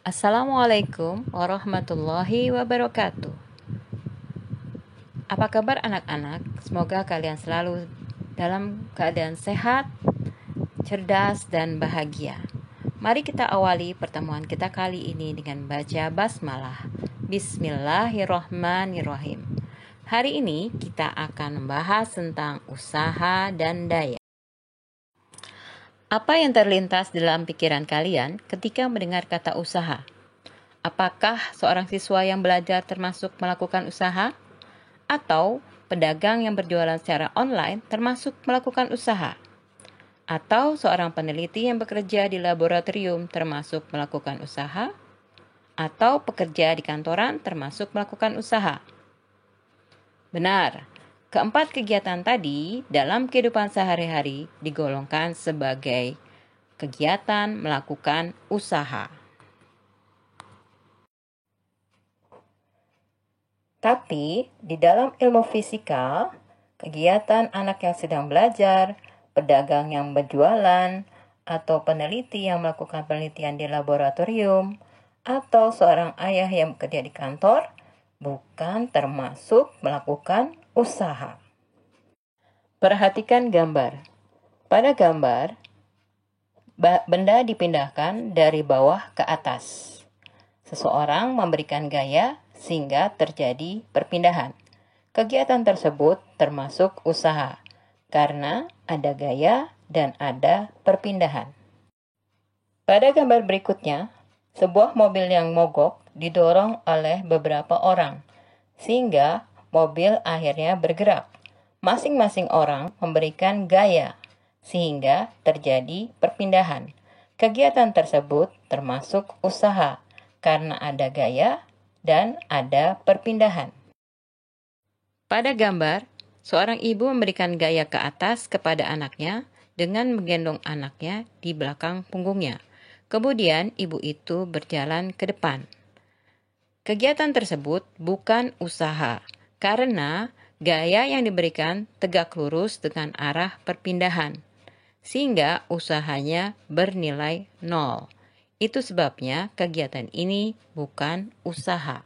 Assalamualaikum warahmatullahi wabarakatuh. Apa kabar anak-anak? Semoga kalian selalu dalam keadaan sehat, cerdas, dan bahagia. Mari kita awali pertemuan kita kali ini dengan baca basmalah. Bismillahirrahmanirrahim. Hari ini kita akan membahas tentang usaha dan daya. Apa yang terlintas dalam pikiran kalian ketika mendengar kata usaha? Apakah seorang siswa yang belajar termasuk melakukan usaha? Atau pedagang yang berjualan secara online termasuk melakukan usaha? Atau seorang peneliti yang bekerja di laboratorium termasuk melakukan usaha? Atau pekerja di kantoran termasuk melakukan usaha? Benar. Keempat kegiatan tadi dalam kehidupan sehari-hari digolongkan sebagai kegiatan melakukan usaha. Tapi di dalam ilmu fisika, kegiatan anak yang sedang belajar, pedagang yang berjualan, atau peneliti yang melakukan penelitian di laboratorium, atau seorang ayah yang bekerja di kantor, bukan termasuk melakukan usaha. Perhatikan gambar. Pada gambar, benda dipindahkan dari bawah ke atas. Seseorang memberikan gaya sehingga terjadi perpindahan. Kegiatan tersebut termasuk usaha karena ada gaya dan ada perpindahan. Pada gambar berikutnya, sebuah mobil yang mogok didorong oleh beberapa orang sehingga mobil akhirnya bergerak. Masing-masing orang memberikan gaya sehingga terjadi perpindahan. Kegiatan tersebut termasuk usaha karena ada gaya dan ada perpindahan. Pada gambar, seorang ibu memberikan gaya ke atas kepada anaknya dengan menggendong anaknya di belakang punggungnya. Kemudian ibu itu berjalan ke depan. Kegiatan tersebut bukan usaha karena gaya yang diberikan tegak lurus dengan arah perpindahan, sehingga usahanya bernilai 0. Itu sebabnya kegiatan ini bukan usaha.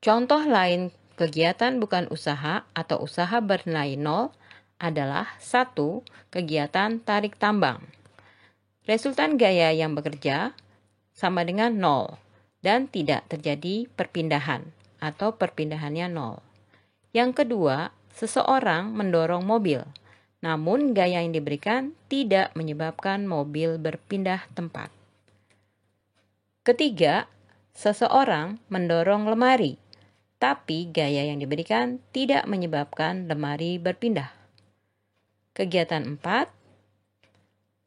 Contoh lain kegiatan bukan usaha atau usaha bernilai 0 adalah 1. Kegiatan tarik tambang. Resultan gaya yang bekerja sama dengan 0 dan tidak terjadi perpindahan atau perpindahannya 0. Yang kedua, seseorang mendorong mobil, namun gaya yang diberikan tidak menyebabkan mobil berpindah tempat. Ketiga, seseorang mendorong lemari, tapi gaya yang diberikan tidak menyebabkan lemari berpindah. Kegiatan 4,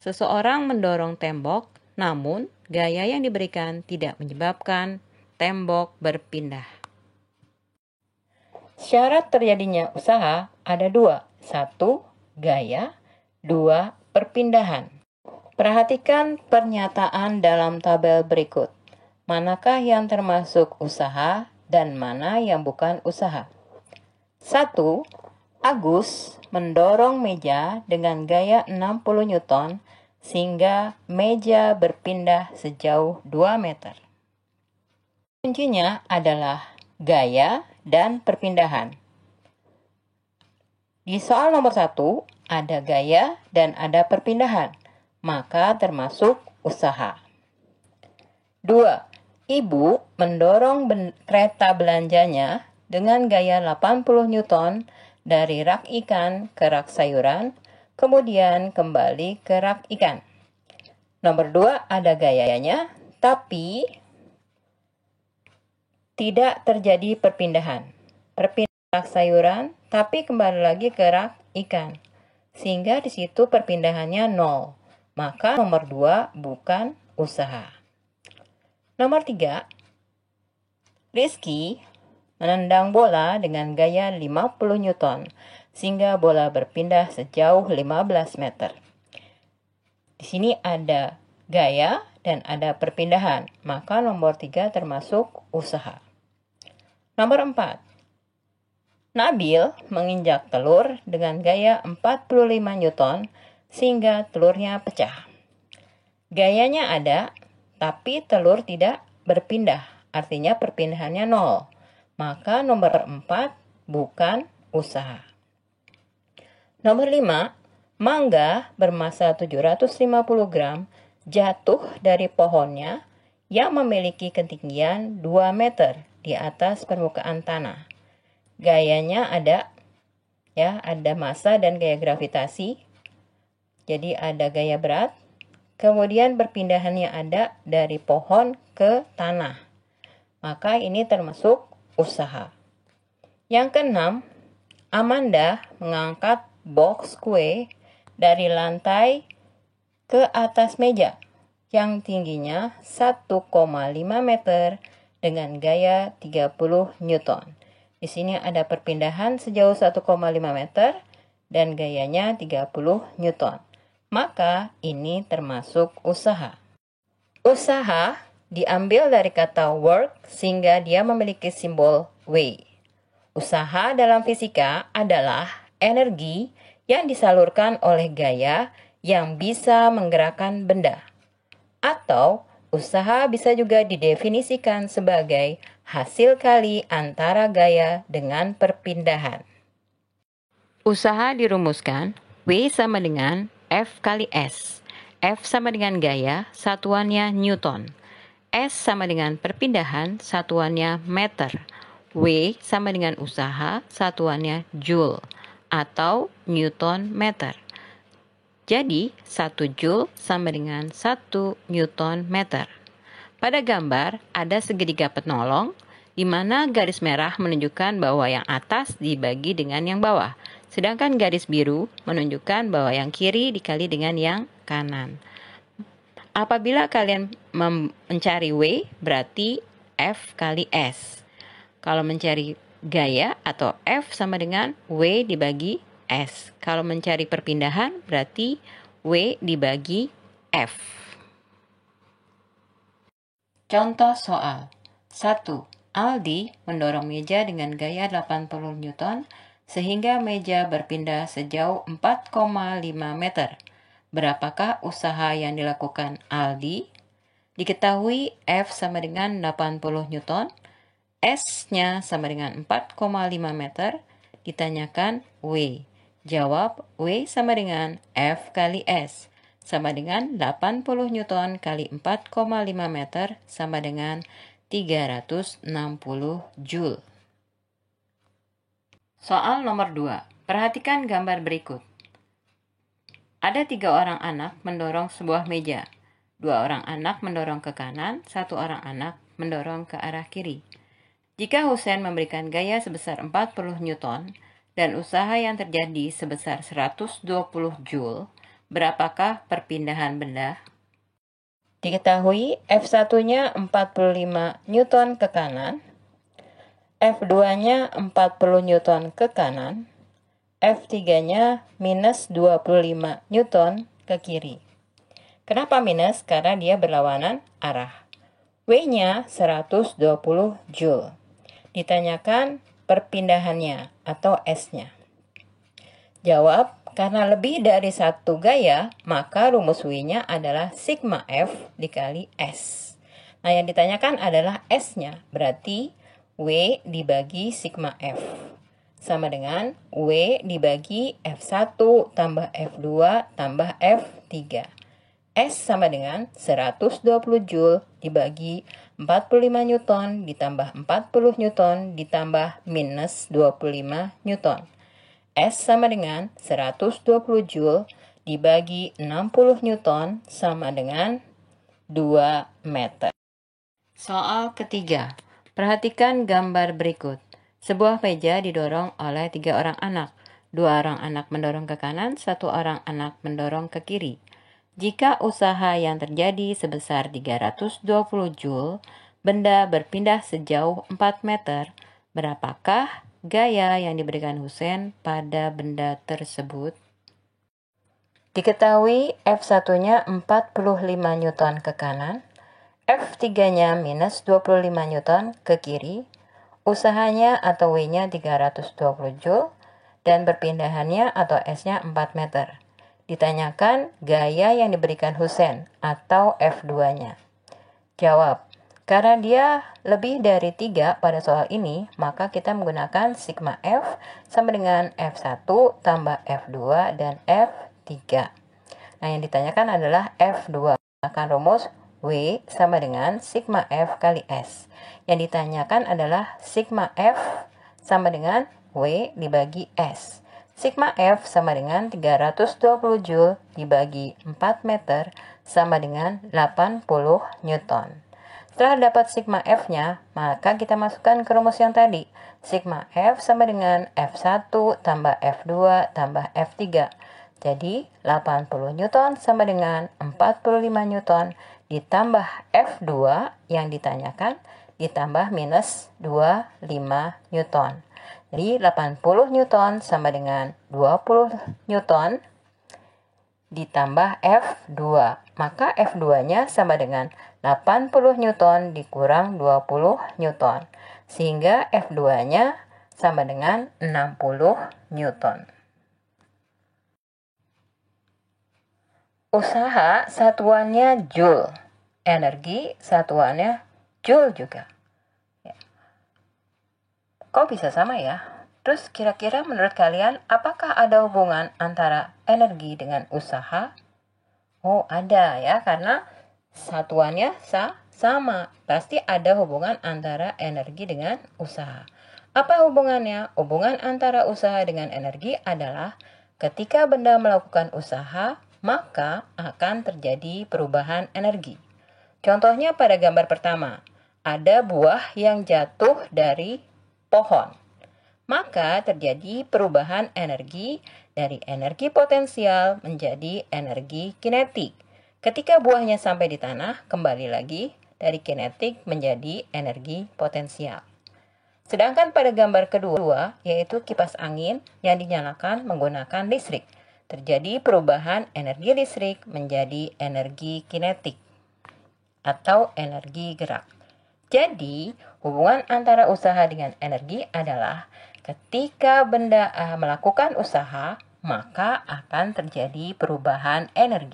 seseorang mendorong tembok, namun gaya yang diberikan tidak menyebabkan tembok berpindah. Syarat terjadinya usaha ada 2. 1. Gaya. 2. Perpindahan. Perhatikan pernyataan dalam tabel berikut. Manakah yang termasuk usaha dan mana yang bukan usaha? 1. Agus mendorong meja dengan gaya 60 Newton sehingga meja berpindah sejauh 2 meter. Kuncinya adalah gaya dan perpindahan. Di soal nomor 1, ada gaya dan ada perpindahan, maka termasuk usaha. 2. Ibu mendorong kereta belanjanya dengan gaya 80 Newton dari rak ikan ke rak sayuran, kemudian kembali ke rak ikan. Nomor 2, ada gayanya, tapi tidak terjadi perpindahan. Perpindahan rak sayuran, tapi kembali lagi ke rak ikan. Sehingga di situ perpindahannya 0. Maka nomor 2 bukan usaha. Nomor 3, Rizky menendang bola dengan gaya 50 Newton sehingga bola berpindah sejauh 15 meter. Di sini ada gaya dan ada perpindahan, maka nomor 3 termasuk usaha. Nomor 4, Nabil menginjak telur dengan gaya 45 Newton sehingga telurnya pecah. Gayanya ada, tapi telur tidak berpindah, artinya perpindahannya 0. Maka nomor 4 bukan usaha. Nomor 5, mangga bermassa 750 gram jatuh dari pohonnya yang memiliki ketinggian 2 meter di atas permukaan tanah. Gayanya ada massa dan gaya gravitasi. Jadi ada gaya berat. Kemudian perpindahannya ada dari pohon ke tanah. Maka ini termasuk usaha. Yang keenam, Amanda mengangkat box kue dari lantai ke atas meja yang tingginya 1,5 meter dengan gaya 30 Newton. Di sini ada perpindahan sejauh 1,5 meter dan gayanya 30 Newton. Maka ini termasuk usaha. Usaha diambil dari kata work sehingga dia memiliki simbol W. Usaha dalam fisika adalah energi yang disalurkan oleh gaya yang bisa menggerakkan benda. Atau usaha bisa juga didefinisikan sebagai hasil kali antara gaya dengan perpindahan. Usaha dirumuskan W sama dengan F kali S. F sama dengan gaya, satuannya Newton. S sama dengan perpindahan, satuannya meter. W sama dengan usaha, satuannya Joule atau Newton meter. Jadi, 1 Joule sama dengan 1 Newton meter. Pada gambar, ada segitiga penolong, di mana garis merah menunjukkan bahwa yang atas dibagi dengan yang bawah. Sedangkan garis biru menunjukkan bahwa yang kiri dikali dengan yang kanan. Apabila kalian mencari W, berarti F kali S. Kalau mencari gaya atau F sama dengan W dibagi S. Kalau mencari perpindahan, berarti W dibagi F. Contoh soal. 1. Aldi mendorong meja dengan gaya 80 Newton sehingga meja berpindah sejauh 4,5 meter. Berapakah usaha yang dilakukan Aldi? Diketahui F sama dengan 80 Newton, S-nya sama dengan 4,5 meter, ditanyakan W. Jawab W sama dengan F kali S, sama dengan 80 Newton kali 4,5 meter, sama dengan 360 Joule. Soal nomor 2. Perhatikan gambar berikut. Ada 3 orang anak mendorong sebuah meja. 2 orang anak mendorong ke kanan, 1 orang anak mendorong ke arah kiri. Jika Husain memberikan gaya sebesar 40 Newton dan usaha yang terjadi sebesar 120 Joule, berapakah perpindahan benda? Diketahui F1-nya 45 Newton ke kanan, F2-nya 40 Newton ke kanan, F3-nya minus 25 Newton ke kiri. Kenapa minus? Karena dia berlawanan arah. W-nya 120 Joule. Ditanyakan perpindahannya atau S-nya. Jawab, karena lebih dari satu gaya, maka rumus W-nya adalah sigma F dikali S. Nah, yang ditanyakan adalah S-nya, berarti W dibagi sigma F. Sama dengan W dibagi F1 tambah F2 tambah F3. S sama dengan 120 Joule dibagi 45 Newton ditambah 40 Newton ditambah minus 25 Newton. S sama dengan 120 Joule dibagi 60 Newton sama dengan 2 meter. Soal ketiga. Perhatikan gambar berikut. Sebuah meja didorong oleh 3 orang anak. 2 orang anak mendorong ke kanan, 1 orang anak mendorong ke kiri. Jika usaha yang terjadi sebesar 320 Joule, benda berpindah sejauh 4 meter, berapakah gaya yang diberikan Husain pada benda tersebut? Diketahui F1-nya 45 Newton ke kanan, F3-nya minus 25 Newton ke kiri, usahanya atau W-nya 320 Joule, dan perpindahannya atau S-nya 4 meter. Ditanyakan gaya yang diberikan Husain atau F2-nya. Jawab. Karena dia lebih dari 3 pada soal ini, maka kita menggunakan sigma F sama dengan F1 tambah F2 dan F3. Nah, yang ditanyakan adalah F2. Akan rumus W sama dengan sigma F kali S. Yang ditanyakan adalah sigma F sama dengan W dibagi S. Sigma F sama dengan 320 Joule dibagi 4 meter sama dengan 80 Newton. Setelah dapat sigma F-nya, maka kita masukkan ke rumus yang tadi. Sigma F sama dengan F1 tambah F2 tambah F3. Jadi 80 Newton sama dengan 45 Newton ditambah F2 yang ditanyakan ditambah minus 25 Newton. Jadi 80 Newton sama dengan 20 Newton ditambah F2. Maka F2-nya sama dengan 80 Newton dikurang 20 Newton. Sehingga F2-nya sama dengan 60 Newton. Usaha satuannya Joule. Energi satuannya Joule juga. Kok bisa sama ya? Terus kira-kira menurut kalian apakah ada hubungan antara energi dengan usaha? Oh, ada ya, karena satuannya sama. Pasti ada hubungan antara energi dengan usaha. Apa hubungannya? Hubungan antara usaha dengan energi adalah ketika benda melakukan usaha, maka akan terjadi perubahan energi. Contohnya pada gambar pertama, ada buah yang jatuh dari pohon. Maka terjadi perubahan energi dari energi potensial menjadi energi kinetik. Ketika buahnya sampai di tanah, kembali lagi dari kinetik menjadi energi potensial. Sedangkan pada gambar kedua, yaitu kipas angin yang dinyalakan menggunakan listrik, terjadi perubahan energi listrik menjadi energi kinetik atau energi gerak. Jadi, hubungan antara usaha dengan energi adalah ketika benda A melakukan usaha, maka akan terjadi perubahan energi.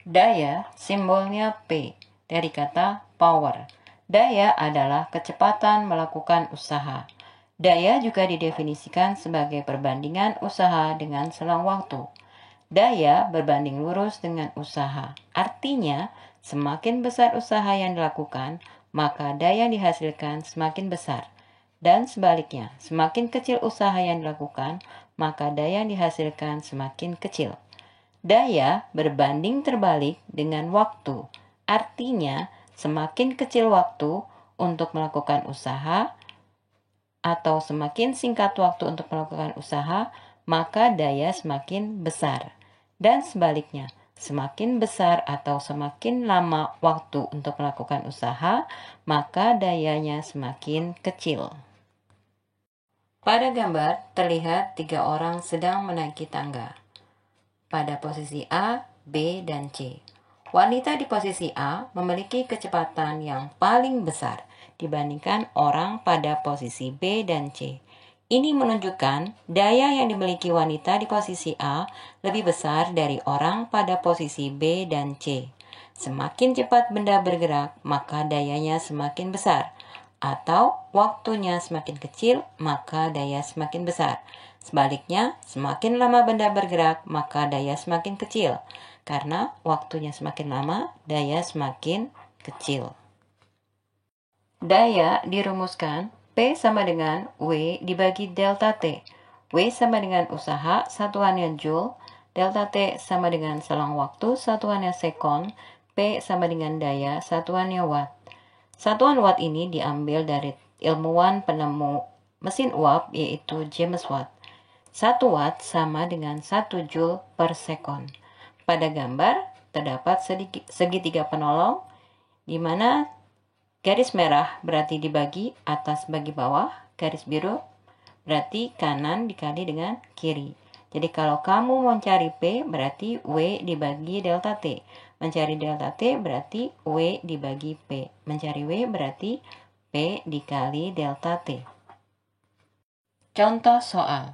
Daya simbolnya P dari kata power. Daya adalah kecepatan melakukan usaha. Daya juga didefinisikan sebagai perbandingan usaha dengan selang waktu. Daya berbanding lurus dengan usaha. Artinya, semakin besar usaha yang dilakukan, maka daya yang dihasilkan semakin besar. Dan sebaliknya, semakin kecil usaha yang dilakukan, maka daya yang dihasilkan semakin kecil. Daya berbanding terbalik dengan waktu. Artinya, semakin kecil waktu untuk melakukan usaha atau semakin singkat waktu untuk melakukan usaha, maka daya semakin besar. Dan sebaliknya, semakin besar atau semakin lama waktu untuk melakukan usaha, maka dayanya semakin kecil. Pada gambar terlihat 3 orang sedang menaiki tangga. Pada posisi A, B, dan C. Wanita di posisi A memiliki kecepatan yang paling besar dibandingkan orang pada posisi B dan C. Ini menunjukkan daya yang dimiliki wanita di posisi A lebih besar dari orang pada posisi B dan C. Semakin cepat benda bergerak, maka dayanya semakin besar. Atau waktunya semakin kecil, maka daya semakin besar. Sebaliknya, semakin lama benda bergerak, maka daya semakin kecil. Karena waktunya semakin lama, daya semakin kecil. Daya dirumuskan P sama dengan W dibagi delta T. W sama dengan usaha, satuannya Joule. Delta T sama dengan selang waktu, satuannya sekon. P sama dengan daya, satuannya watt. Satuan watt ini diambil dari ilmuwan penemu mesin uap yaitu James Watt. 1 watt sama dengan 1 joule per sekon. Pada gambar terdapat segitiga penolong di mana garis merah berarti dibagi atas bagi bawah, garis biru berarti kanan dikali dengan kiri. Jadi kalau kamu mau cari P berarti W dibagi delta T. Mencari delta T berarti W dibagi P. Mencari W berarti P dikali delta T. Contoh soal.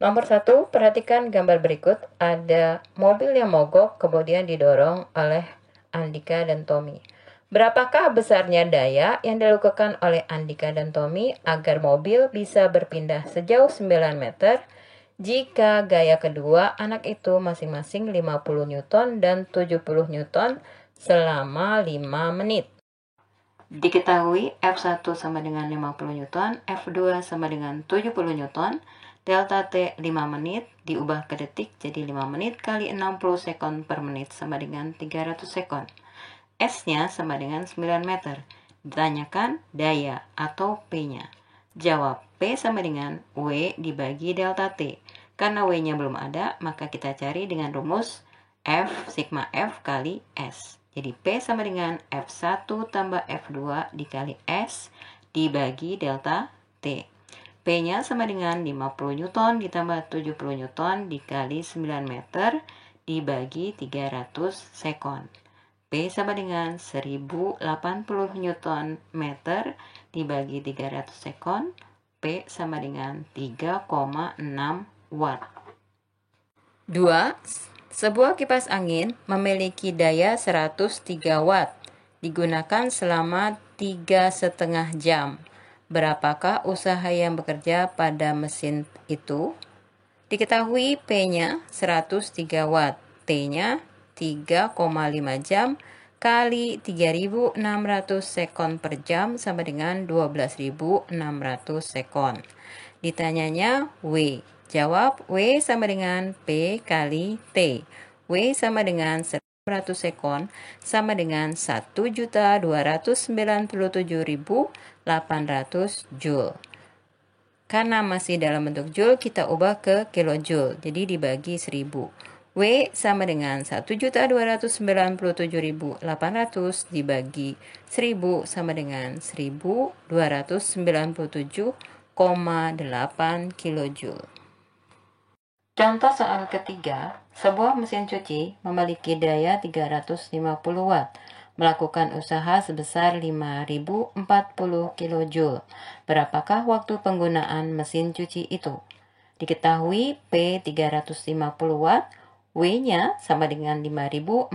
Nomor 1, perhatikan gambar berikut. Ada mobil yang mogok kemudian didorong oleh Andika dan Tommy. Berapakah besarnya daya yang dilakukan oleh Andika dan Tommy agar mobil bisa berpindah sejauh 9 meter jika gaya kedua anak itu masing-masing 50 Newton dan 70 Newton selama 5 menit? Diketahui F1 sama dengan 50 Newton, F2 sama dengan 70 Newton, delta T 5 menit diubah ke detik jadi 5 menit kali 60 sekon per menit sama dengan 300 sekon. S-nya sama dengan 9 meter. Ditanyakan daya atau P-nya. Jawab, P sama dengan W dibagi delta T. Karena W-nya belum ada, maka kita cari dengan rumus F sigma F kali S. Jadi P sama dengan F1 tambah F2 dikali S dibagi delta T. P-nya sama dengan 50 Newton ditambah 70 Newton dikali 9 meter dibagi 300 sekon. P sama dengan 1080 Newton meter dibagi 300 sekon. P sama dengan 3,6 watt. 2. Sebuah kipas angin memiliki daya 103 watt. Digunakan selama 3,5 jam. Berapakah usaha yang bekerja pada mesin itu? Diketahui P-nya 103 watt, T-nya 3,5 jam kali 3.600 sekon per jam sama dengan 12.600 sekon. Ditanyanya W. Jawab W sama dengan P kali T. W sama dengan 100 sekon sama dengan 1.297.800 Joule. Karena masih dalam bentuk Joule, kita ubah ke kilojoule. Jadi dibagi 1000. W sama dengan 1.297.800 dibagi 1000 sama dengan 1.297,8 kilojoule. Contoh soal ketiga, sebuah mesin cuci memiliki daya 350 watt, melakukan usaha sebesar 5.040 kilojoule. Berapakah waktu penggunaan mesin cuci itu? Diketahui P 350 watt, W-nya sama dengan 5.040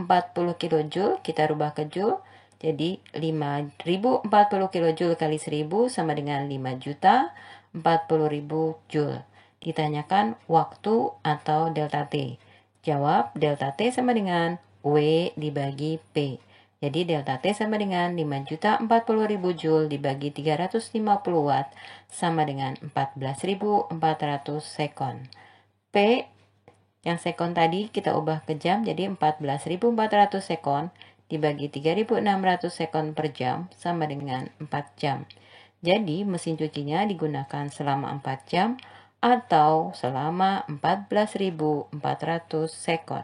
kilojoule, kita rubah ke joule. Jadi 5.040 kilojoule kali 1000 sama dengan 5.040.000 joule. Ditanyakan waktu atau delta T. Jawab, delta T sama dengan W dibagi P. Jadi delta T sama dengan 5.040.000 Joule dibagi 350 watt sama dengan 14.400 sekon. P yang sekon tadi kita ubah ke jam, jadi 14.400 sekon dibagi 3.600 sekon per jam sama dengan 4 jam. Jadi mesin cucinya digunakan selama 4 jam atau selama 14.400 sekon.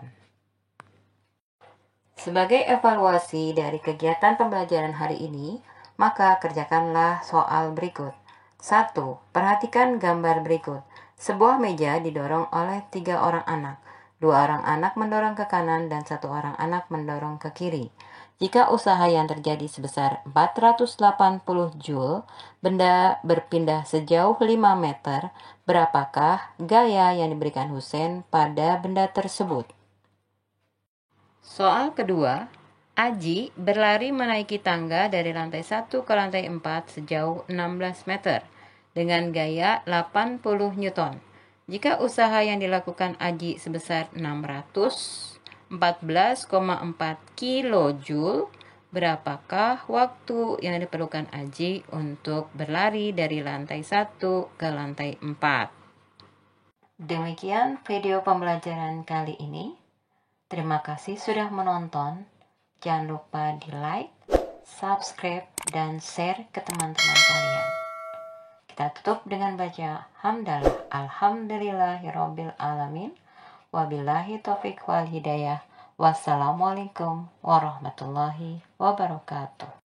Sebagai evaluasi dari kegiatan pembelajaran hari ini, maka kerjakanlah soal berikut. 1. Perhatikan gambar berikut. Sebuah meja didorong oleh 3 orang anak. 2 orang anak mendorong ke kanan dan 1 orang anak mendorong ke kiri. Jika usaha yang terjadi sebesar 480 Joule, benda berpindah sejauh 5 meter, berapakah gaya yang diberikan Hussein pada benda tersebut? Soal kedua, Aji berlari menaiki tangga dari lantai 1 ke lantai 4 sejauh 16 meter dengan gaya 80 Newton. Jika usaha yang dilakukan Aji sebesar 614,4 kilojoule, berapakah waktu yang diperlukan Aji untuk berlari dari lantai 1 ke lantai 4? Demikian video pembelajaran kali ini. Terima kasih sudah menonton. Jangan lupa di like, subscribe, dan share ke teman-teman kalian. Kita tutup dengan baca hamdalah alhamdulillahirabbil alamin. Wabillahi taufiq wal hidayah. Wassalamualaikum warahmatullahi wabarakatuh.